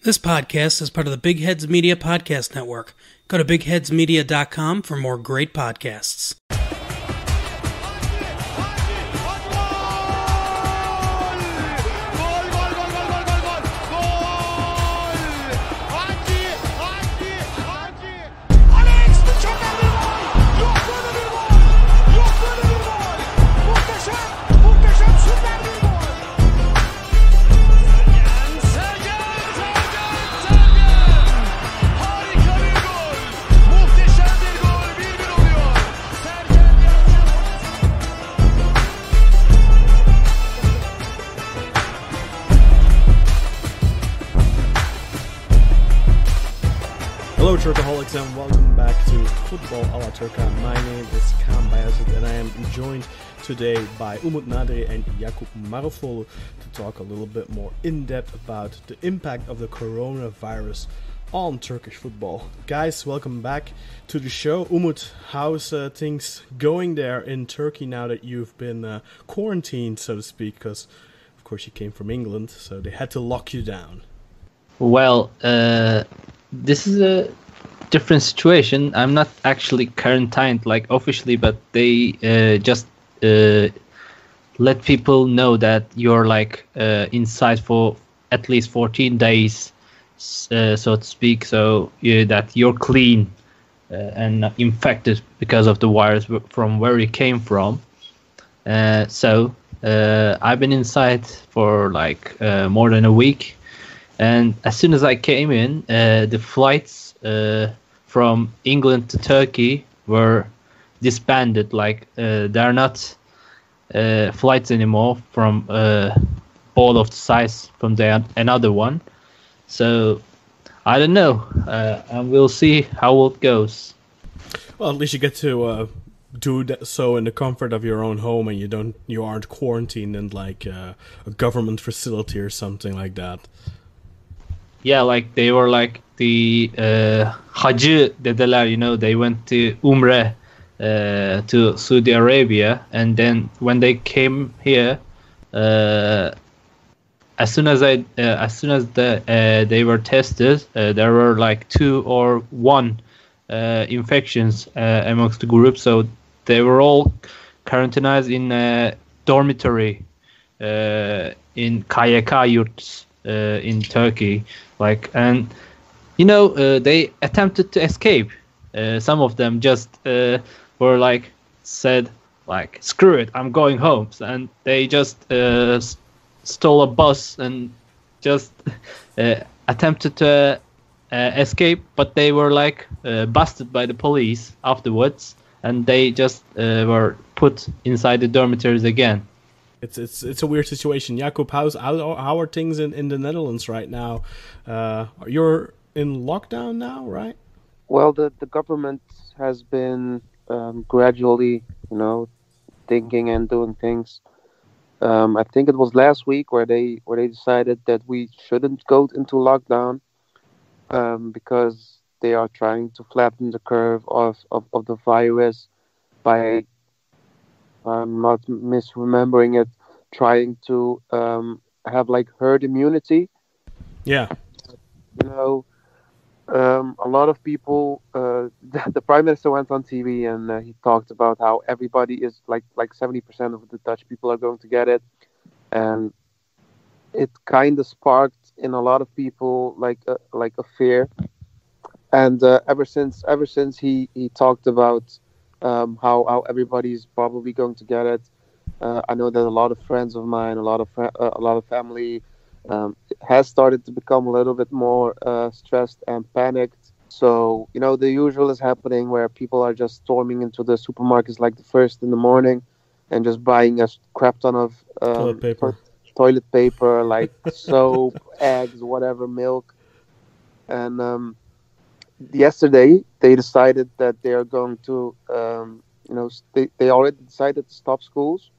This podcast is part of the Big Heads Media Podcast Network. Go to bigheadsmedia.com for more great podcasts. Hello Turcaholics and welcome back to Football a la Turca. My name is Kaan and I am joined today by Umut and Yakup to talk a little bit more in depth about the impact of the coronavirus on Turkish football. Guys, welcome back to the show. Umut, how's things going there in Turkey now that you've been quarantined, so to speak, because of course you came from England, so they had to lock you down. Well, this is a different situation. I'm not actually quarantined like officially, but they just let people know that you're like inside for at least 14 days, so to speak, so that you're clean and not infected because of the virus from where it came from. So I've been inside for like more than a week. And as soon as I came in, the flights from England to Turkey were disbanded. Like there are not flights anymore from all of the size from another one. So I don't know, and we'll see how it goes. Well, at least you get to do that so in the comfort of your own home, and you aren't quarantined in like a government facility or something like that. Yeah, like they were like the Hacı dedeler, you know, they went to Umrah to Saudi Arabia, and then when they came here, as soon as they were tested, there were like 2 or 1 infections amongst the group, so they were all quarantinized in a dormitory in KYK yurts in Turkey. Like, and you know, they attempted to escape. Some of them just were like said like, screw it, I'm going home, and they just stole a bus and just attempted to escape, but they were like busted by the police afterwards, and they just were put inside the dormitories again. It's a weird situation. Yakup, how are things in the Netherlands right now? You're in lockdown now, right? Well, the government has been gradually, thinking and doing things. I think it was last week where they decided that we shouldn't go into lockdown because they are trying to flatten the curve of the virus by, I'm not misremembering it, trying to have like herd immunity. Yeah. A lot of people, the Prime Minister went on TV and he talked about how everybody is like 70% of the Dutch people are going to get it. And it kind of sparked in a lot of people like a fear. And ever since he talked about how everybody's probably going to get it. I know that a lot of friends of mine, a lot of family has started to become a little bit more stressed and panicked. So, the usual is happening where people are just storming into the supermarkets like the first in the morning and just buying a crap ton of toilet paper, like soap, eggs, whatever, milk. And yesterday they decided that they are going to, they already decided to stop schools.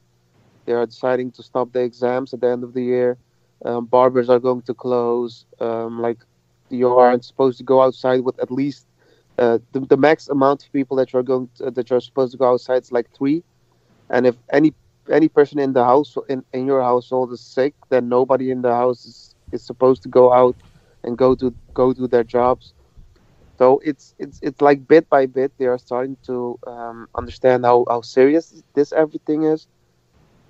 They are deciding to stop the exams at the end of the year. Barbers are going to close. You aren't supposed to go outside with at least the max amount of people that you're supposed to go outside is like 3. And if any person in the house in your household is sick, then nobody in the house is supposed to go out and go do their jobs. So it's like bit by bit they are starting to understand how serious this everything is,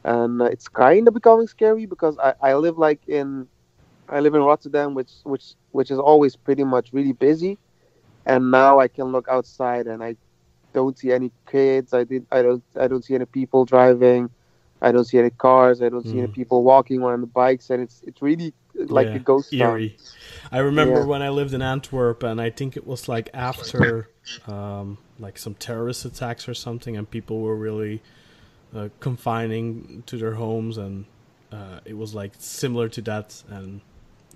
and it's kind of becoming scary because I live in Rotterdam, which is always pretty much really busy, and now I can look outside and I don't see any kids. I don't see any people driving. I don't see any cars. I don't see any people walking on the bikes, and it's really like a ghost town. Eerie. I remember Yeah. when I lived in Antwerp, and I think it was like after like some terrorist attacks or something, and people were really confining to their homes, and it was like similar to that, and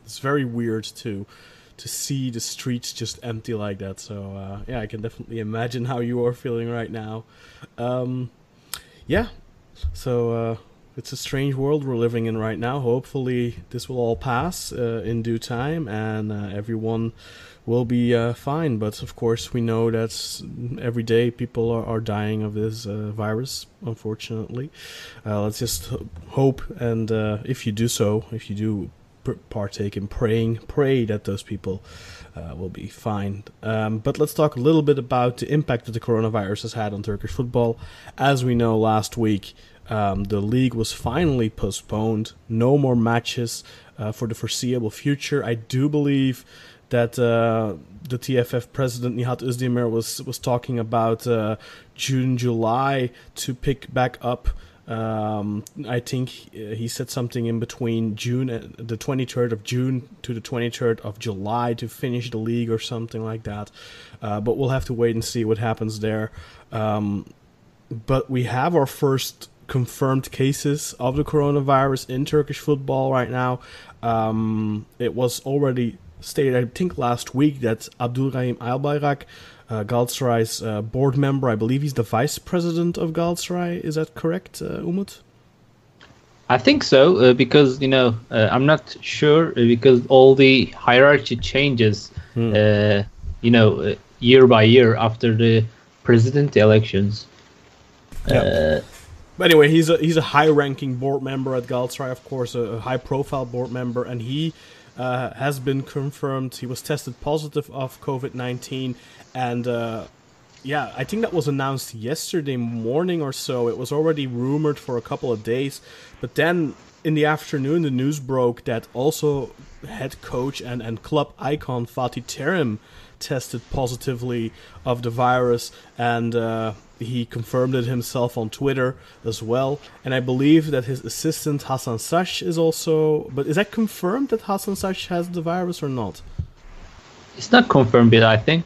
it's very weird to see the streets just empty like that. So yeah, I can definitely imagine how you are feeling right now. Yeah, so it's a strange world we're living in right now. Hopefully this will all pass in due time, and everyone will be fine. But of course we know that every day people are dying of this virus, unfortunately. Let's just hope, and if you do partake in praying, pray that those people will be fine. But let's talk a little bit about the impact that the coronavirus has had on Turkish football. As we know, last week the league was finally postponed. No more matches for the foreseeable future. I do believe that the TFF president Nihat Özdemir was talking about June, July to pick back up. I think he said something in between June, the 23rd of June to the 23rd of July to finish the league or something like that. But we'll have to wait and see what happens there. But we have our first confirmed cases of the coronavirus in Turkish football right now. It was already stated, I think last week, that Abdulrahim Albayrak, Galatasaray's board member, I believe he's the vice president of Galatasaray. Is that correct, Umut? I think so, because I'm not sure, because all the hierarchy changes, year by year after the president elections. Yeah. But anyway, he's a high-ranking board member at Galatasaray, of course, a high-profile board member, and he has been confirmed. He was tested positive of COVID-19, and I think that was announced yesterday morning or so. It was already rumored for a couple of days, but then in the afternoon, the news broke that also head coach and club icon Fatih Terim tested positively of the virus, and he confirmed it himself on Twitter as well. And I believe that his assistant Hasan Sash is also... But is that confirmed that Hasan Sash has the virus or not? It's not confirmed yet, I think.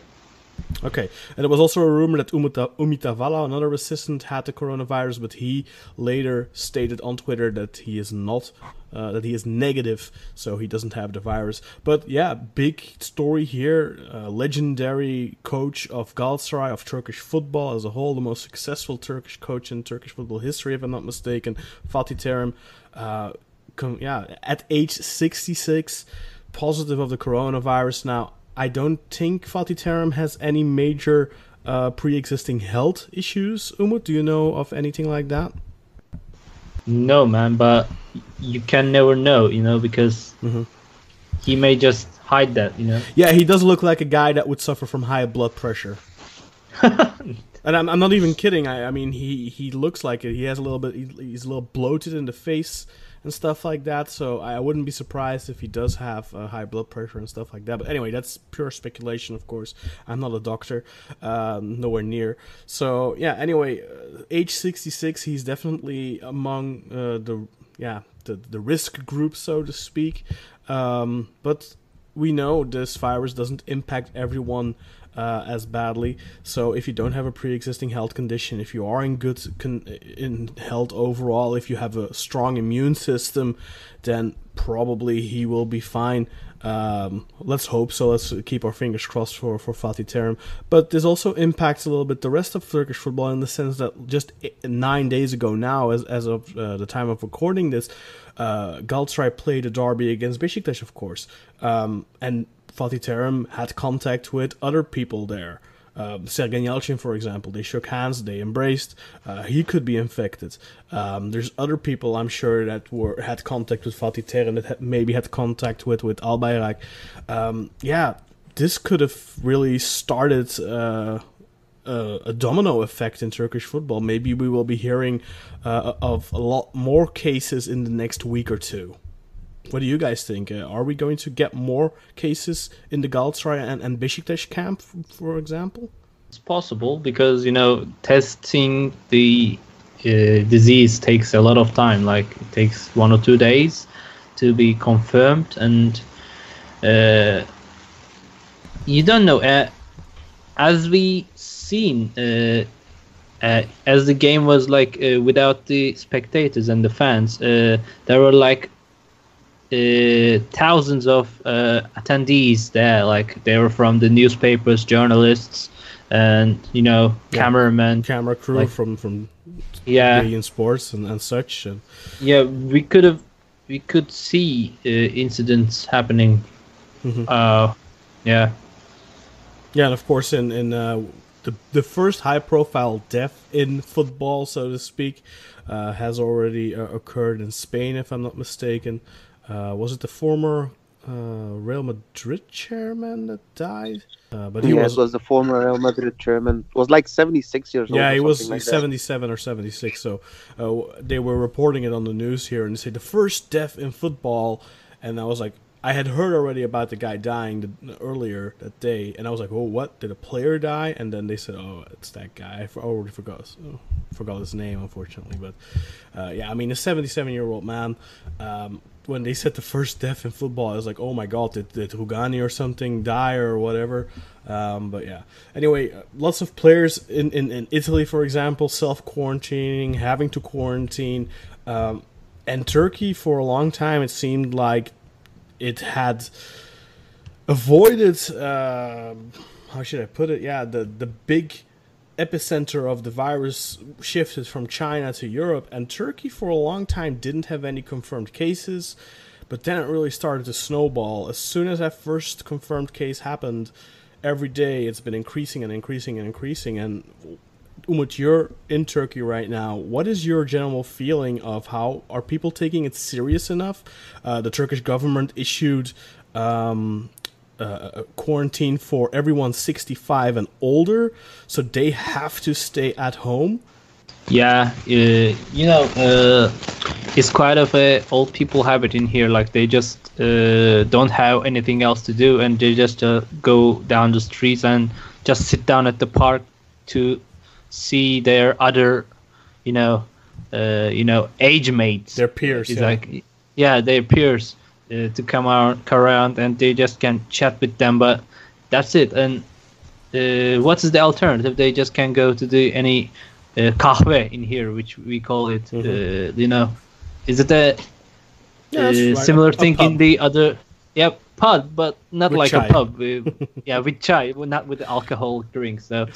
Okay, and there was also a rumor that Umut Avala, another assistant, had the coronavirus, but he later stated on Twitter that he is not, that he is negative, so he doesn't have the virus. But yeah, big story here. Legendary coach of Galatasaray, of Turkish football as a whole, the most successful Turkish coach in Turkish football history, if I'm not mistaken, Fatih Terim, at age 66, positive of the coronavirus. Now, I don't think Fatih Terim has any major pre-existing health issues. Umut, do you know of anything like that? No, man, but you can never know, because he may just hide that, Yeah, he does look like a guy that would suffer from high blood pressure. And I'm not even kidding. I mean, he looks like it. He has he's a little bloated in the face and stuff like that, so I wouldn't be surprised if he does have high blood pressure and stuff like that. But anyway, that's pure speculation, of course. I'm not a doctor, nowhere near. So yeah, anyway, age 66, he's definitely among the risk group, so to speak. But we know this virus doesn't impact everyone as badly. So if you don't have a pre-existing health condition, if you are in good in health overall, if you have a strong immune system, then probably he will be fine. Let's hope so. Let's keep our fingers crossed for Fatih Terim. But this also impacts a little bit the rest of Turkish football, in the sense that just 9 days ago now, as of the time of recording this, Galatasaray played a derby against Beşiktaş, of course, and Fatih Terim had contact with other people there. Sergen Yalchin, for example, they shook hands, they embraced. He could be infected. There's other people, I'm sure, that had contact with Fatih Terim, that maybe had contact with Albayrak. This could have really started a domino effect in Turkish football. Maybe we will be hearing of a lot more cases in the next week or two. What do you guys think? Are we going to get more cases in the Galatasaray and Beşiktaş camp, for example? It's possible because, testing the disease takes a lot of time. Like, it takes 1 or 2 days to be confirmed. And you don't know. As we seen, as the game was without the spectators and the fans, there were thousands of attendees there. Like, they were from the newspapers, journalists, and cameramen, camera crew from in sports and such. And we could see incidents happening. and of course in the first high profile death in football, so to speak, has already occurred in Spain, if I'm not mistaken. Was it the former Real Madrid chairman that died? But it was the former Real Madrid chairman. It was 76 years old. Yeah, he was 77 or 76. So they were reporting it on the news here, and they said the first death in football. And I was like, I had heard already about the guy dying earlier that day, and I was like, oh, what? Did a player die? And then they said, oh, it's that guy. I already forgot his name, unfortunately. But a 77-year-old man. When they said the first death in football, I was like, oh my god, did Rugani or something die or whatever? Anyway, lots of players in Italy, for example, self-quarantining, having to quarantine. And Turkey, for a long time, it seemed like it had avoided, how should I put it? Yeah, the big epicenter of the virus shifted from China to Europe, and Turkey for a long time didn't have any confirmed cases, but then it really started to snowball. As soon as that first confirmed case happened, every day it's been increasing and increasing and increasing. And Umut, you're in Turkey right now. What is your general feeling of how are people taking it serious enough? The Turkish government issued a quarantine for everyone 65 and older, so they have to stay at home. It's quite of a old people habit in here. Like, they just don't have anything else to do, and they just go down the streets and just sit down at the park to see their other age mates, their peers. Their peers. To come around, and they just can chat with them, but that's it. And what is the alternative? They just can't go to any kahve in here, which we call it. Is it a similar thing in the other? Yeah, pub, but not with like chai. A pub. With chai, not with alcoholic drinks. So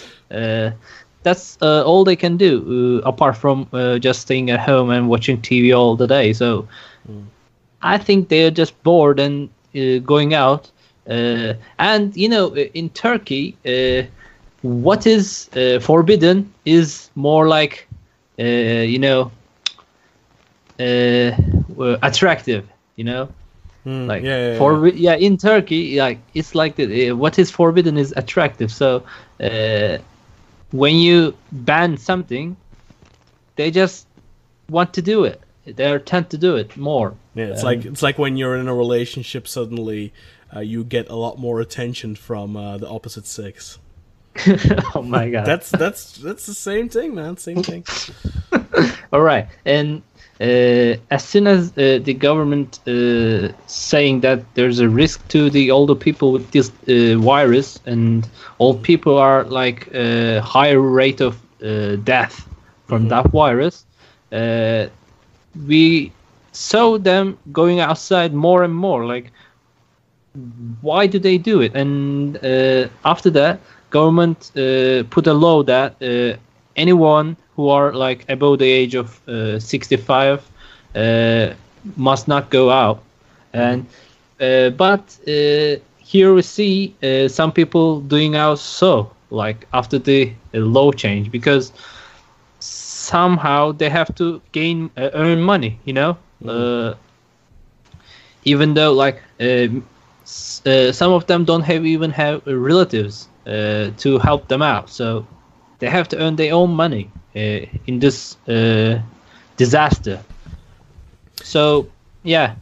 that's all they can do, apart from just staying at home and watching TV all the day. So. I think they're just bored and going out. And, in Turkey, what is forbidden is more like, attractive, in Turkey, it's like what is forbidden is attractive. So when you ban something, they just want to do it. They tend to do it more. Yeah, it's like when you're in a relationship, suddenly you get a lot more attention from the opposite sex. Oh my god, that's the same thing, man. Same thing. All right, and as soon as the government saying that there's a risk to the older people with this virus, and old people are higher rate of death from that virus. We saw them going outside more and more. Why do they do it? And after that, government put a law that anyone who are above the age of 65 must not go out. And but here we see some people doing also. like after the law change, because somehow they have to earn money, even though like some of them don't have relatives to help them out, so they have to earn their own money in this disaster. So yeah.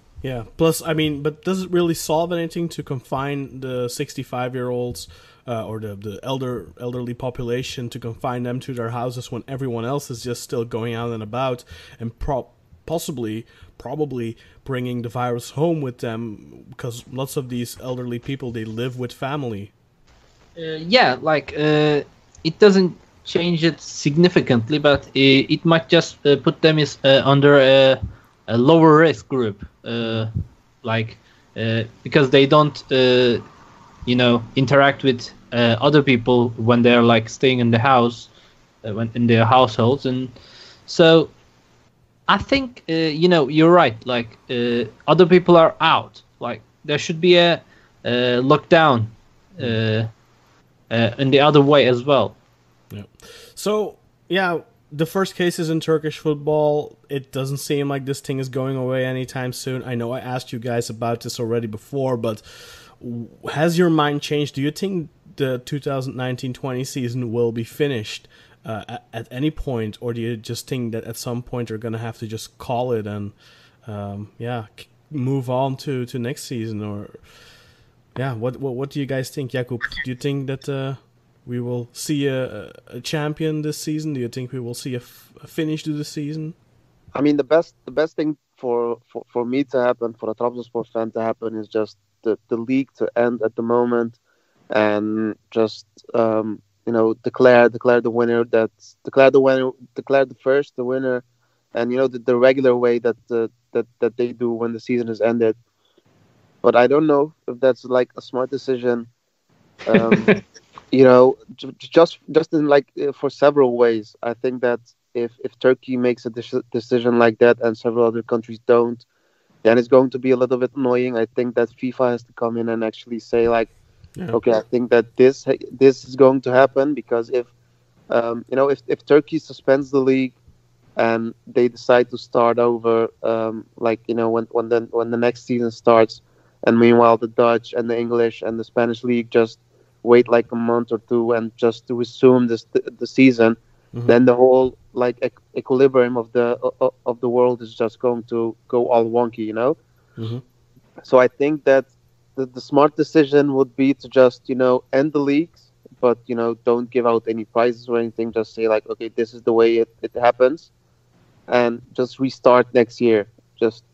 Plus, I mean, but does it really solve anything to confine the 65-year-olds or the elderly population, to confine them to their houses when everyone else is just still going out and about and probably bringing the virus home with them, because lots of these elderly people, they live with family. It doesn't change it significantly, but it might just put them under a lower risk group, because they don't interact with other people when they're like staying in the house, when in their households. And so I think you're right, like other people are out, like there should be a lockdown in the other way as well. So the first cases in Turkish football, it doesn't seem like this thing is going away anytime soon. I know I asked you guys about this already before, but has your mind changed? Do you think the 2019-20 season will be finished at any point, or do you just think that at some point you're going to have to just call it and move on to next season? Or what do you guys think, Yakup? Do you think that we will see a champion this season? Do you think we will see a finish to the season? I mean, the best thing for me to happen, for a Trabzonspor fan to happen, is just the league to end at the moment, and just declare the winner. Declare the winner, and the regular way that they do when the season is ended. But I don't know if that's like a smart decision. Just in for several ways. I think that if Turkey makes a decision like that and several other countries don't, then it's going to be a little bit annoying. I think that FIFA has to come in and actually say okay, I think that this is going to happen, because if Turkey suspends the league and they decide to start over, when the next season starts, and meanwhile the Dutch and the English and the Spanish league just wait like a month or two and just to resume the season, then the whole equilibrium of the world is just going to go all wonky, So I think that the smart decision would be to just end the leagues, but don't give out any prizes or anything. Just say okay, this is the way it happens, and just restart next year. Just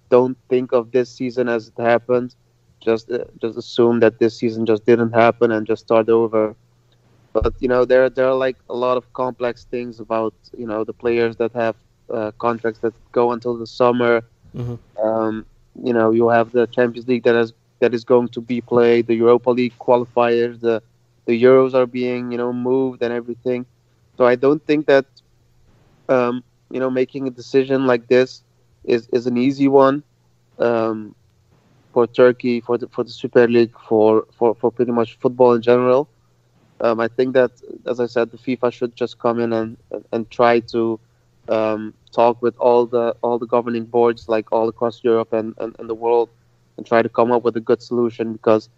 don't think of this season as it happened. Just assume that this season just didn't happen and just start over. But there are a lot of complex things about the players that have contracts that go until the summer. You have the Champions League that is going to be played, the Europa League qualifiers, the Euros are being moved and everything. So I don't think that making a decision like this is an easy one. For Turkey, for the Super League, for pretty much football in general. I think that, as I said, the FIFA should just come in and try to talk with all the governing boards, all across Europe and the world, and try to come up with a good solution. Because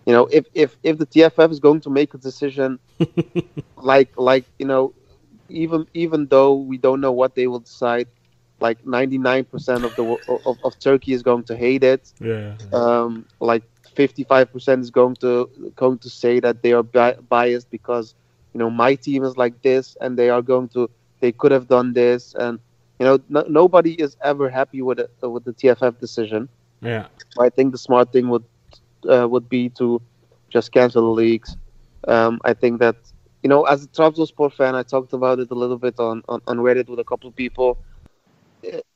if the TFF is going to make a decision, even though we don't know what they will decide, 99% of Turkey is going to hate it. 55% is going to say that they are biased because my team is like this, and they could have done this, and nobody is ever happy with the TFF decision. I think the smart thing would be to just cancel the leagues. I think that as a Trabzonspor fan, I talked about it a little bit on Reddit with a couple of people.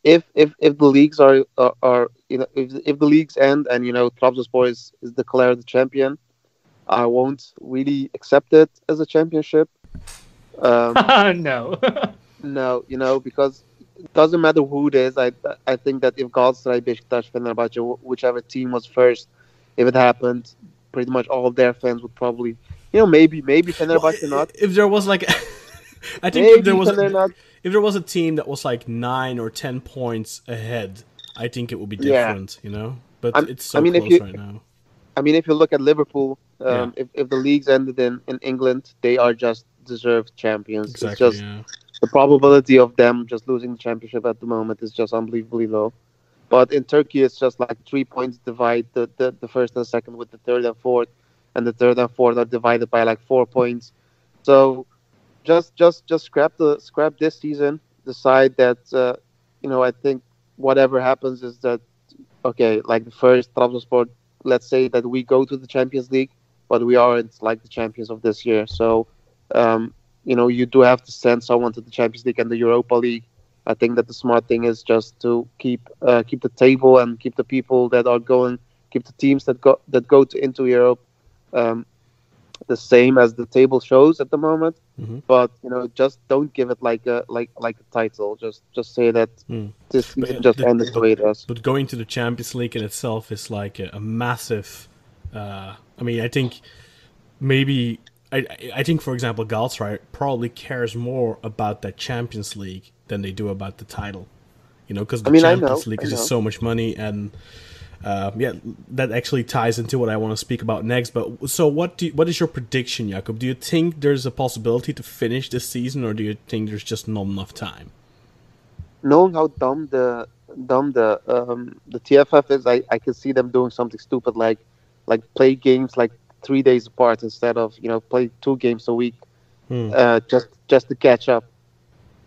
If the leagues if the leagues end and Trabzonspor is declared the champion, I won't really accept it as a championship. No, because it doesn't matter who it is. I think that if Galatasaray, Beşiktaş, Fenerbahçe, whichever team was first, if it happened, pretty much all of their fans would probably maybe Well, Fenerbahce not. if there was like, I think Maybe if there was Fener not. if there was a team that was like 9 or 10 points ahead, I think it would be Yeah. different, But I'm- it's so I mean, if close you- right now. I mean, if you look at Liverpool, Yeah. if the leagues ended in England, they are just deserved champions. Exactly. It's just Yeah. the probability of them just losing the championship at the moment is just unbelievably low. But in Turkey, it's just like 3 points divide the first and second with the third and fourth, and the third and fourth are divided by like 4 points. So just scrap this season. Decide that I think whatever happens is that okay, like the first Trabzonspor, let's say that we go to the Champions League, but we aren't like the champions of this year. So, you do have to send someone to the Champions League and the Europa League. I think that the smart thing is just to keep the table and keep the people that are going, keep the teams that go into Europe the same as the table shows at the moment. Mm-hmm. But just don't give it like a title. Just say that this season just ended the way it does. But going to the Champions League in itself is like a massive. I think maybe I think, for example, Galatasaray probably cares more about that Champions League than they do about the title. Because the Champions League is just so much money, and that actually ties into what I want to speak about next. But so, what is your prediction, Yakup? Do you think there's a possibility to finish this season, or do you think there's just not enough time? Knowing how dumb the TFF is, I can see them doing something stupid like play games like 3 days apart instead of play 2 games a week, just to catch up.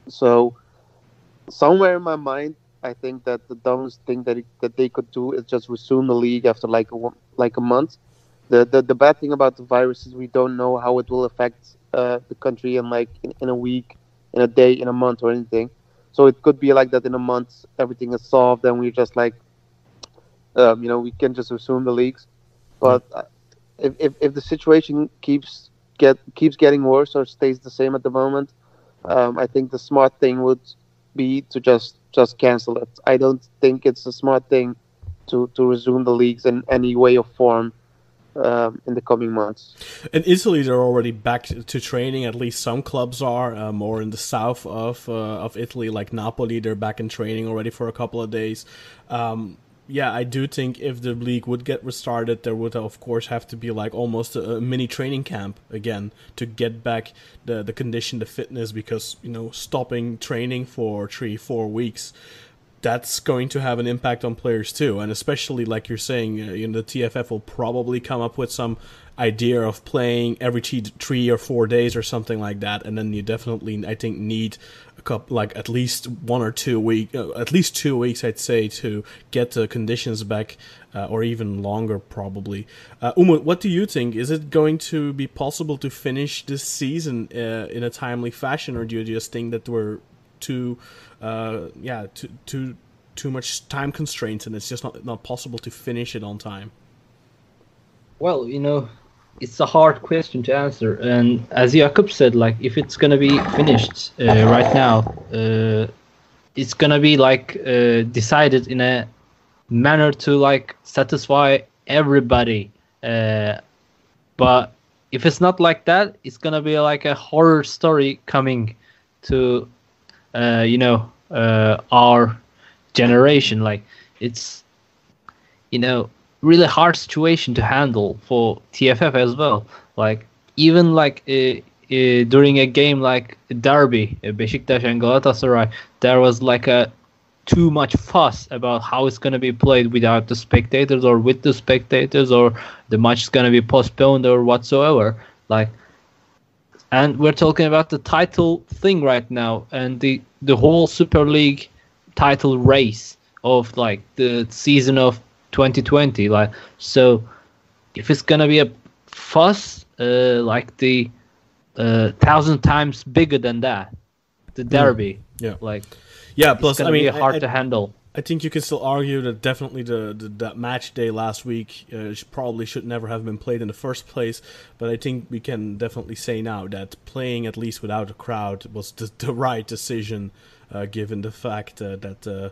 So somewhere in my mind, I think that the dumbest thing that they could do is just resume the league after like a month. The bad thing about the virus is we don't know how it will affect the country in a week, in a day, in a month, or anything. So it could be like that in a month, everything is solved, and we're just like, we can just resume the leagues. But if the situation keeps getting worse or stays the same at the moment, I think the smart thing would be to just cancel it. I don't think it's a smart thing to resume the leagues in any way or form in the coming months. In Italy, they're already back to training. At least some clubs are. More in the south of Italy, like Napoli, they're back in training already for a couple of days. I do think if the league would get restarted, there would of course have to be like almost a mini training camp again to get back the condition, the fitness, because stopping training for 3-4 weeks, that's going to have an impact on players too. And especially like you're saying, the TFF will probably come up with some idea of playing every 3 or 4 days or something like that, and then you definitely, I think, need a couple, like at least 1 or 2 weeks, at least 2 weeks, I'd say, to get the conditions back, or even longer probably. Umut, what do you think? Is it going to be possible to finish this season in a timely fashion, or do you just think that we're too much time constraints and it's just not possible to finish it on time? Well, it's a hard question to answer, and as Yakup said, like if it's gonna be finished right now, it's gonna be like decided in a manner to like satisfy everybody. But if it's not like that, it's gonna be like a horror story coming to our generation. Like it's really hard situation to handle for TFF as well. Like even like during a game like derby, Beşiktaş and Galatasaray, there was like a too much fuss about how it's going to be played without the spectators or with the spectators, or the match is going to be postponed or whatsoever. Like, and we're talking about the title thing right now, and the whole Super League title race of like the season of 2020. Like, so if it's gonna be a fuss like the 1,000 times bigger than that, the derby, plus it's gonna be hard to handle. I think you can still argue that definitely that match day last week probably should never have been played in the first place, but I think we can definitely say now that playing at least without a crowd was the right decision, given the fact that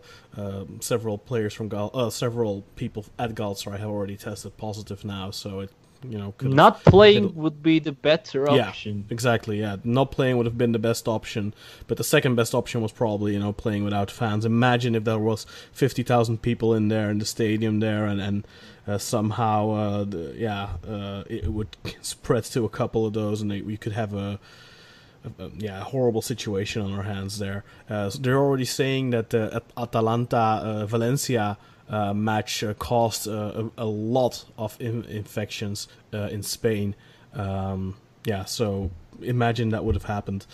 several players from several people at Galatasaray have already tested positive now. So not playing would be the better option. Yeah, exactly. Yeah, not playing would have been the best option, but the second best option was probably playing without fans. Imagine if there was 50,000 people in there in the stadium there, and somehow it would spread to a couple of those, and we could have a horrible situation on our hands there. So they're already saying that the Atalanta Valencia match caused a lot of infections in Spain. So imagine that would have happened.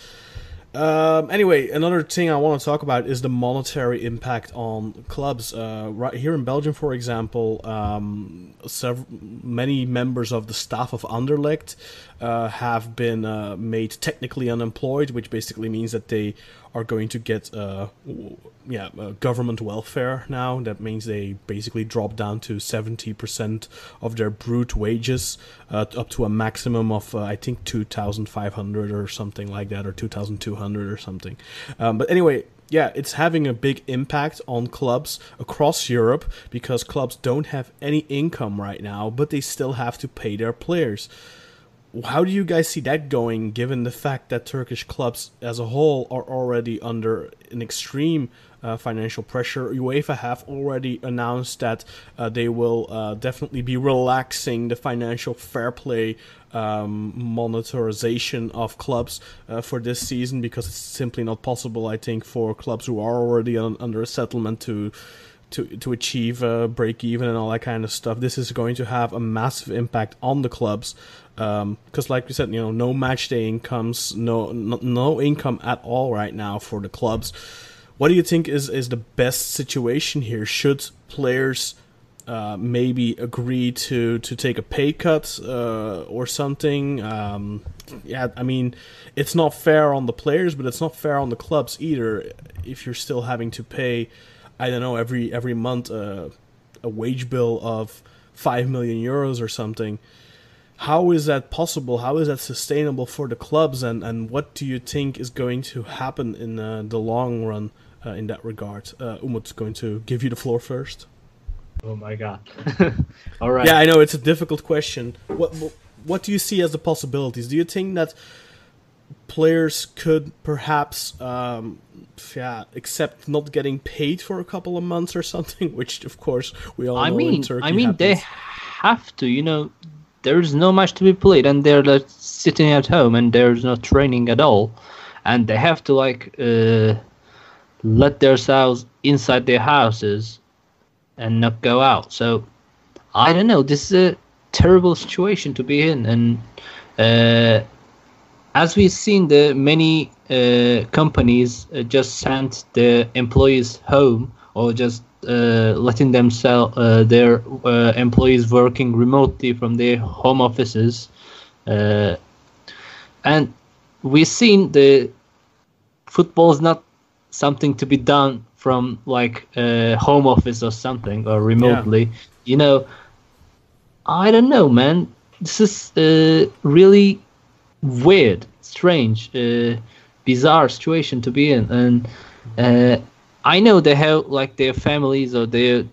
Anyway, another thing I want to talk about is the monetary impact on clubs. Right here in Belgium, for example, many members of the staff of Anderlecht have been made technically unemployed, which basically means that they are going to get government welfare now. That means they basically drop down to 70% of their brute wages, up to a maximum of I think 2,500 or something like that, or 2,200 or something. But anyway, yeah, it's having a big impact on clubs across Europe because clubs don't have any income right now, but they still have to pay their players. How do you guys see that going, given the fact that Turkish clubs as a whole are already under an extreme financial pressure? UEFA have already announced that they will definitely be relaxing the financial fair play monetization of clubs for this season, because it's simply not possible, I think, for clubs who are already under a settlement to achieve break even and all that kind of stuff. This is going to have a massive impact on the clubs, because like we said, no match day incomes, no income at all right now for the clubs. What do you think is the best situation here? Should players maybe agree to take a pay cut or something? I mean, it's not fair on the players, but it's not fair on the clubs either. If you're still having to pay, I don't know, every month a wage bill of 5 million euros or something. How is that possible? How is that sustainable for the clubs? And what do you think is going to happen in the long run in that regard? Umut's going to give you the floor first. Oh my God. All right. Yeah, I know it's a difficult question. What do you see as the possibilities? Do you think that players could perhaps accept not getting paid for a couple of months or something, which of course we all know in Turkey happens. They have to, there's no match to be played, and they're like sitting at home and there's no training at all, and they have to let themselves inside their houses and not go out. So I don't know, this is a terrible situation to be in, and as we've seen, the many companies just sent the employees home, or just letting their employees working remotely from their home offices, and we've seen the football is not something to be done from home office or something, or remotely. Yeah. I don't know, man. This is really weird, strange, bizarre situation to be in, and I know they have their families or their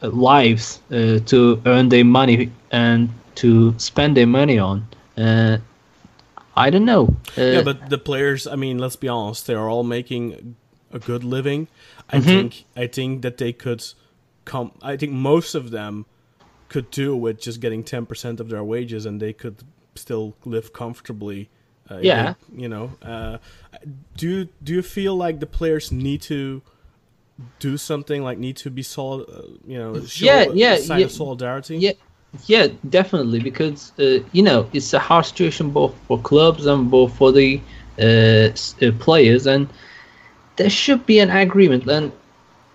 lives to earn their money and to spend their money on. I don't know. But the players, I mean, let's be honest, they are all making a good living. I think that they could come. I think most of them could do with just getting 10% of their wages, and they could still live comfortably. Do you feel like the players need to do something, need to be show a sign of solidarity? Yeah, definitely, because it's a hard situation both for clubs and both for the players, and there should be an agreement. And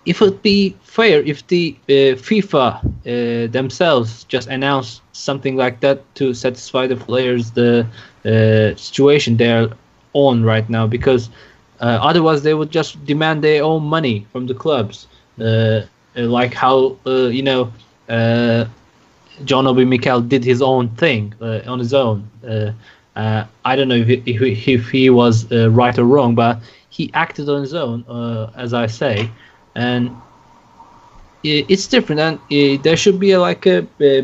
if it would be fair if the FIFA themselves just announce something like that to satisfy the players, the situation they're on right now, because otherwise they would just demand their own money from the clubs, like how John Obi Mikel did his own thing on his own. I don't know if he was right or wrong, but he acted on his own, as I say, and it's different. And there should be a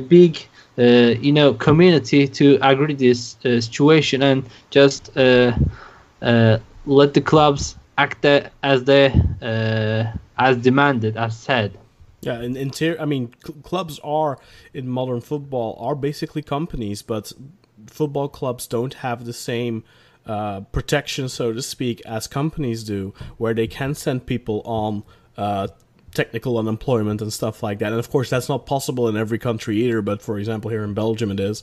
big community to agree this situation and just let the clubs act as demanded, as said. Yeah, clubs are in modern football are basically companies, but football clubs don't have the same protection, so to speak, as companies do, where they can send people on technical unemployment and stuff like that. And of course, that's not possible in every country either, but for example, here in Belgium it is.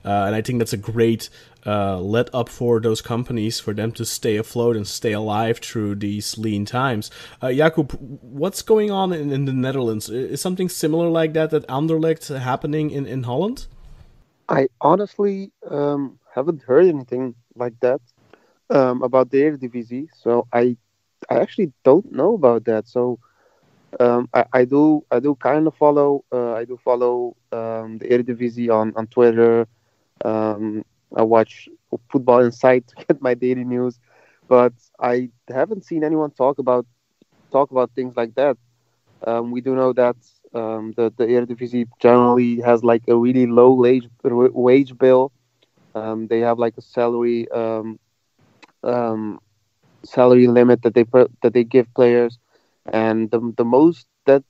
And I think that's a great let up for those companies, for them to stay afloat and stay alive through these lean times. Yakup, what's going on in the Netherlands? Is something similar like that at Anderlecht happening in Holland? I honestly haven't heard anything like that about the Eredivisie, so I actually don't know about that. So I do kind of follow the Eredivisie on Twitter. I watch Football Insight to get my daily news, but I haven't seen anyone talk about things like that. We do know that the Eredivisie generally has like a really low wage bill. They have like a salary limit that they give players, and the most that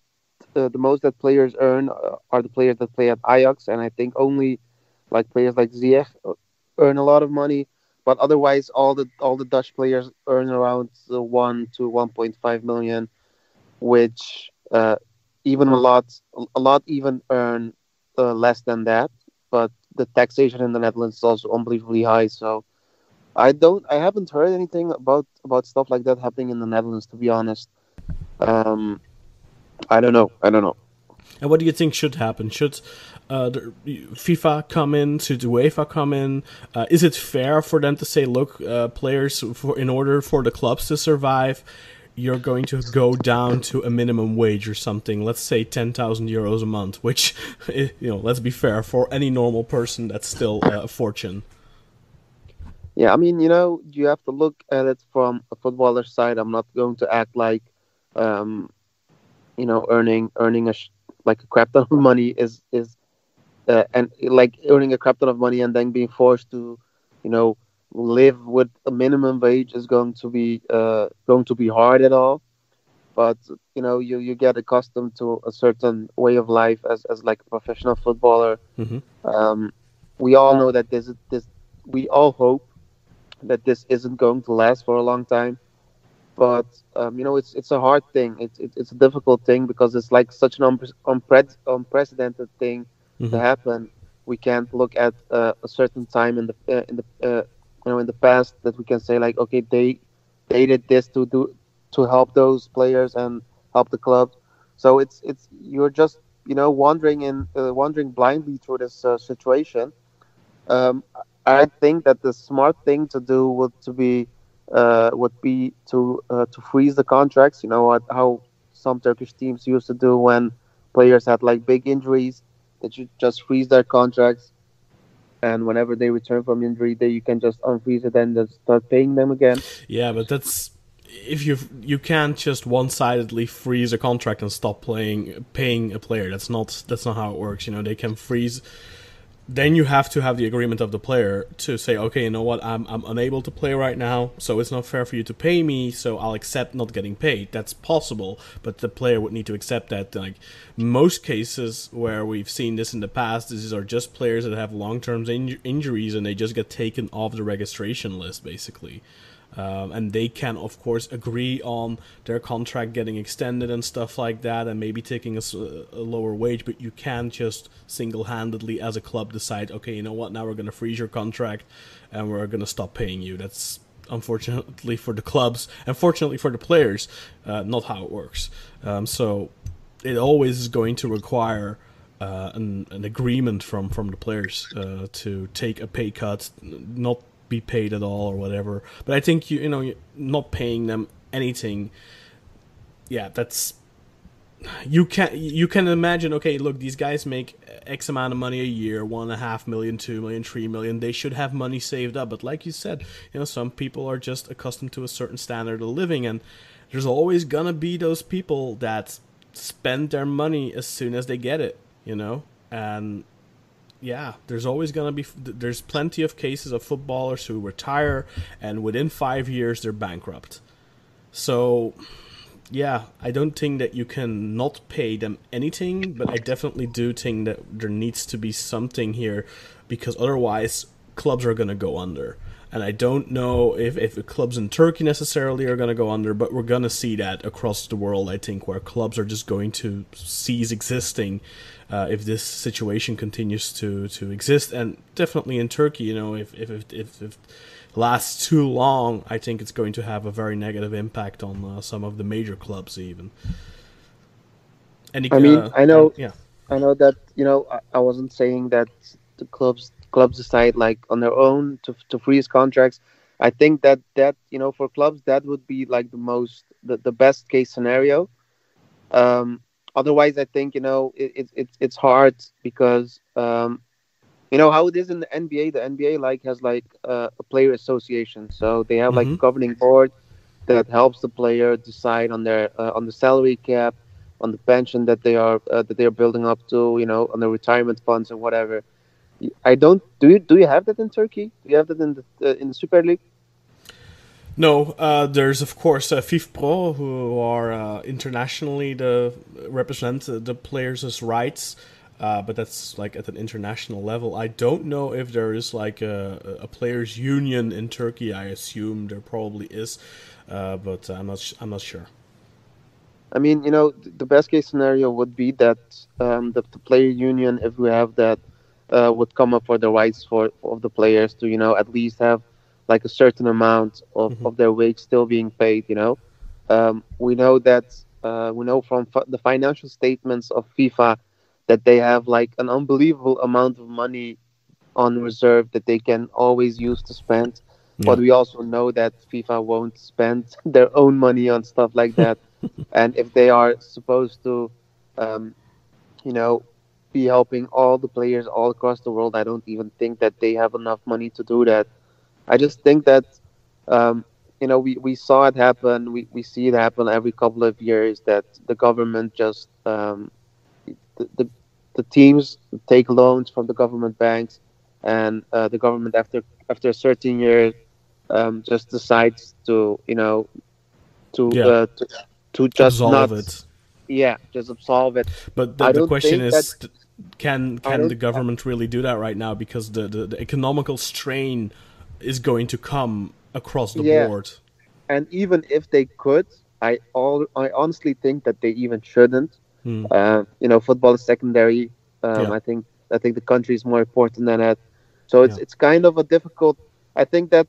players earn are the players that play at Ajax, and I think only like players like Ziyech earn a lot of money. But otherwise, all the Dutch players earn around 1 to 1.5 million, which even a lot even earn less than that. But the taxation in the Netherlands is also unbelievably high. So I haven't heard anything about stuff like that happening in the Netherlands, to be honest. I don't know. And what do you think should happen? Should the FIFA come in? Should the UEFA come in? Is it fair for them to say, look, players, in order for the clubs to survive, you're going to go down to a minimum wage or something? Let's say 10,000 euros a month, which, let's be fair, for any normal person, that's still a fortune. Yeah, I mean, you have to look at it from a footballer's side. I'm not going to act like, earning like a crap ton of money is and like earning a crap ton of money and then being forced to, live with a minimum wage is going to be hard at all. But you get accustomed to a certain way of life as like a professional footballer. Mm-hmm. We all know that this. We all hope that this isn't going to last for a long time. But it's a hard thing. It's a difficult thing because it's like such an unprecedented thing to happen. We can't look at a certain time in the past that we can say like, okay, they did this to help those players and help the club. So you're just wandering blindly through this situation. I think that the smart thing to do would be to freeze the contracts. You know what? How some Turkish teams used to do when players had like big injuries, that you just freeze their contracts, and whenever they return from injury, you can just unfreeze it and just start paying them again. Yeah, but that's if you can't just one-sidedly freeze a contract and stop paying a player. That's not how it works. They can freeze. Then you have to have the agreement of the player to say, okay, you know what, I'm unable to play right now, so it's not fair for you to pay me, so I'll accept not getting paid. That's possible, but the player would need to accept that. Like most cases where we've seen this in the past, these are just players that have long-term injuries and they just get taken off the registration list, basically. And they can, of course, agree on their contract getting extended and stuff like that, and maybe taking a lower wage, but you can't just single-handedly as a club decide, okay, you know what, now we're going to freeze your contract and we're going to stop paying you. That's, unfortunately for the clubs, and fortunately for the players, not how it works. So it always is going to require an agreement from the players to take a pay cut, not be paid at all or whatever. But I think you're not paying them anything. Yeah, that's you can imagine. Okay, look, these guys make X amount of money a year, 1.5 million, 2 million, 3 million. They should have money saved up. But like you said, some people are just accustomed to a certain standard of living, and there's always gonna be those people that spend their money as soon as they get it. And yeah, there's always going to be, there's plenty of cases of footballers who retire and within 5 years they're bankrupt. So, yeah, I don't think that you can not pay them anything, but I definitely do think that there needs to be something here, because otherwise clubs are going to go under. And I don't know if the clubs in Turkey necessarily are going to go under, but we're going to see that across the world, I think, where clubs are just going to cease existing if this situation continues to exist. And definitely in Turkey, you know, if it lasts too long, I think it's going to have a very negative impact on some of the major clubs even. I mean, I know, yeah. I know that, you know, I wasn't saying that the clubs decide like on their own to freeze contracts. I think that you know, for clubs that would be like the best case scenario. Otherwise, I think, you know, it's hard because you know how it is in the NBA. The NBA like has like a player association, so they have like a governing board that helps the player decide on the salary cap, on the pension that they are building up to, you know, on the retirement funds and whatever. I don't. Do you have that in Turkey? Do you have that in the Super League? No, there's of course FIFPro, who are internationally represent the players' rights, but that's like at an international level. I don't know if there is like a players' union in Turkey. I assume there probably is, but I'm not sure. I mean, you know, the best case scenario would be that the player union, if we have that, would come up for the rights of the players to, you know, at least have like a certain amount of their wage still being paid. You know, we know that we know from the financial statements of FIFA that they have like an unbelievable amount of money on reserve that they can always use to spend. Yeah. But we also know that FIFA won't spend their own money on stuff like that. And if they are supposed to, you know, be helping all the players all across the world, I don't even think that they have enough money to do that. I just think that, you know, we saw it happen. We see it happen every couple of years that the government just, the teams take loans from the government banks, and the government after a certain year just decides to, you know, to just absolve not, it. yeah, just absolve it. But I the don't question think is, that, can the government really do that right now? Because the economical strain is going to come across the board. And even if they could, I honestly think that they even shouldn't. You know, football is secondary. I think the country is more important than that. So it's kind of a difficult. I think that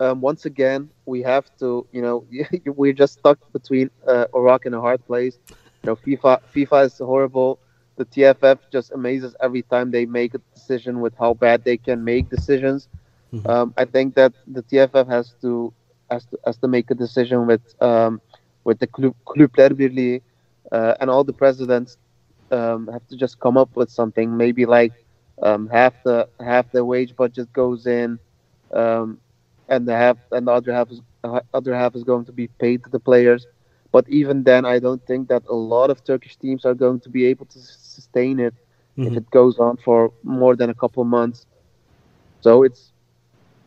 once again we have to, you know, we're just stuck between a rock and a hard place. You know, FIFA is horrible. The TFF just amazes every time they make a decision with how bad they can make decisions. I think that the TFF has to make a decision with the Kulüpler Birliği, and all the presidents have to just come up with something. Maybe like half the wage budget goes in, and the other half is going to be paid to the players. But even then, I don't think that a lot of Turkish teams are going to be able to sustain it if it goes on for more than a couple of months. So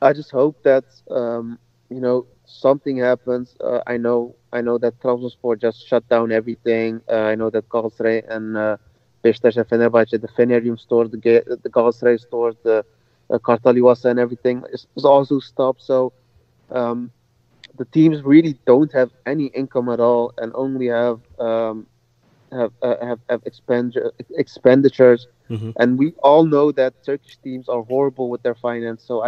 I just hope that you know, something happens. I know that Trabzonspor just shut down everything. I know that Galatasaray and Beşiktaş and Fenerbahçe, the Feneryum stores, the Galatasaray stores, the Kartal Yuvasa and everything is also stopped. So the teams really don't have any income at all, and only have expenditures. And we all know that Turkish teams are horrible with their finance. So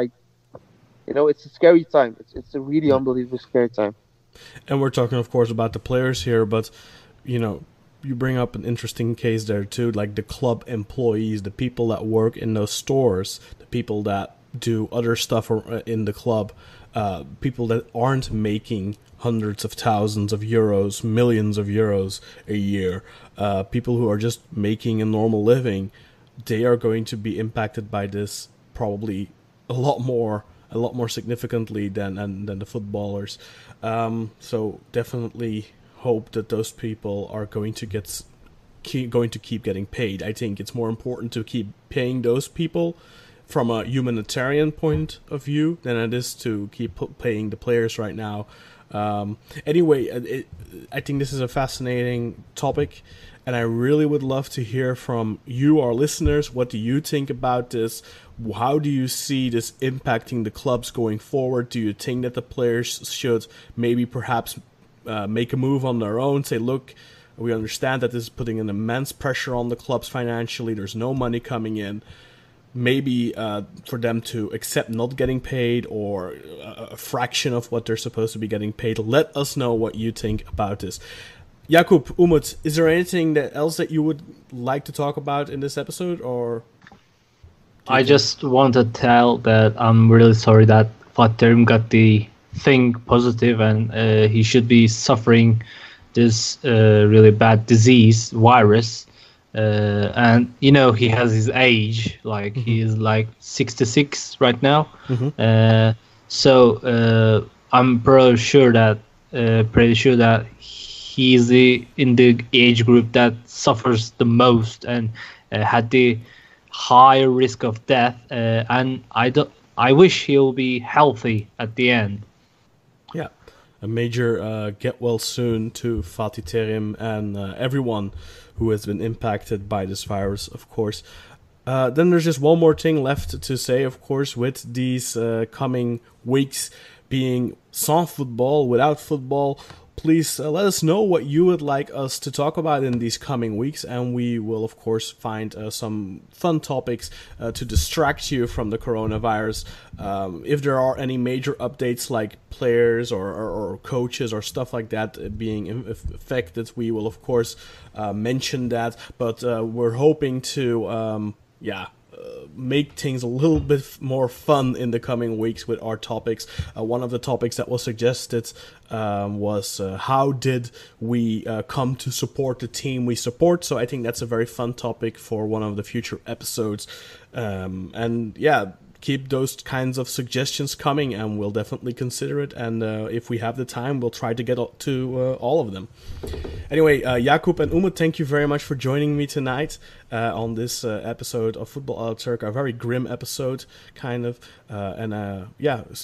you know, it's a scary time. It's a really unbelievably scary time. And we're talking, of course, about the players here, but you know, you bring up an interesting case there too, like the club employees, the people that work in those stores, the people that do other stuff in the club, people that aren't making hundreds of thousands of euros, millions of euros a year, people who are just making a normal living. They are going to be impacted by this probably a lot more significantly than the footballers. So definitely hope that those people are going to get going to keep getting paid. I think it's more important to keep paying those people from a humanitarian point of view than it is to keep paying the players right now. Anyway, I think this is a fascinating topic, and I really would love to hear from you, our listeners. What do you think about this? How do you see this impacting the clubs going forward? Do you think that the players should maybe perhaps make a move on their own, say, look, we understand that this is putting an immense pressure on the clubs financially, there's no money coming in, maybe for them to accept not getting paid or a fraction of what they're supposed to be getting paid? Let us know what you think about this. Yakup, Umut, is there anything else that you would like to talk about in this episode? Or I just want to tell that I'm really sorry that Fatterim got the thing positive, and he should be suffering this really bad disease, virus. And you know, he has his age, like he is like 66 right now. So I'm pretty sure that he's in the age group that suffers the most and had the higher risk of death. And I wish he'll be healthy at the end. Yeah, a major get well soon to Fatih Terim and everyone who has been impacted by this virus, of course. Then there's just one more thing left to say, of course, with these coming weeks being sans football, without football. Please let us know what you would like us to talk about in these coming weeks, and we will, of course, find some fun topics to distract you from the coronavirus. If there are any major updates like players or coaches or stuff like that being affected, we will, of course, mention that. But we're hoping to, make things a little bit more fun in the coming weeks with our topics. One of the topics that was suggested was how did we come to support the team we support? So I think that's a very fun topic for one of the future episodes. And yeah, keep those kinds of suggestions coming, and we'll definitely consider it. And if we have the time, we'll try to get to all of them. Anyway, Yakup and Umut, thank you very much for joining me tonight on this episode of Football Ala Turca, a very grim episode, kind of.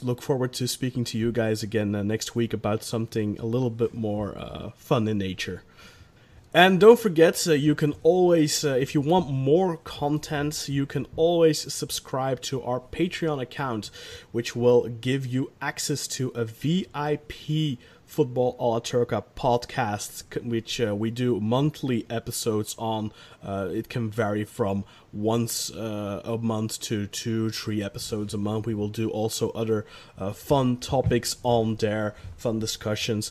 Look forward to speaking to you guys again next week about something a little bit more fun in nature. And don't forget, you can always, if you want more content, you can always subscribe to our Patreon account, which will give you access to a VIP Football Ala Turca podcast, which we do monthly episodes on. It can vary from once a month to 2-3 episodes a month. We will do also other fun topics on there, fun discussions.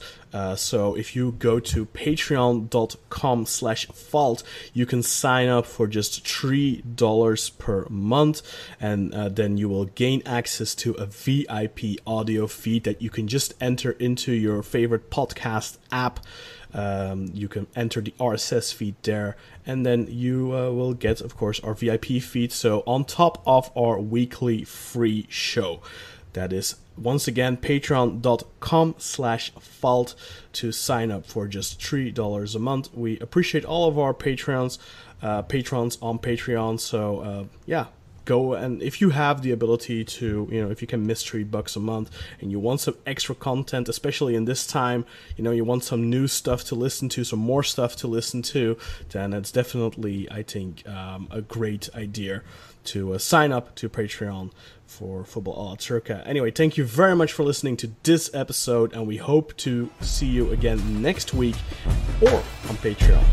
So if you go to patreon.com/fault, you can sign up for just $3 per month, and then you will gain access to a VIP audio feed that you can just enter into your favorite podcast app. You can enter the RSS feed there, and then you will get, of course, our VIP feed. So on top of our weekly free show, that is, once again, patreon.com/fault to sign up for just $3 a month. We appreciate all of our patrons on Patreon. So go, and if you have the ability to, if you can miss $3 a month and you want some extra content, especially in this time, you want some new stuff to listen to, some more stuff to listen to, then it's definitely, I think, a great idea to sign up to Patreon for Football Ala Turca. Anyway, thank you very much for listening to this episode, and we hope to see you again next week or on Patreon.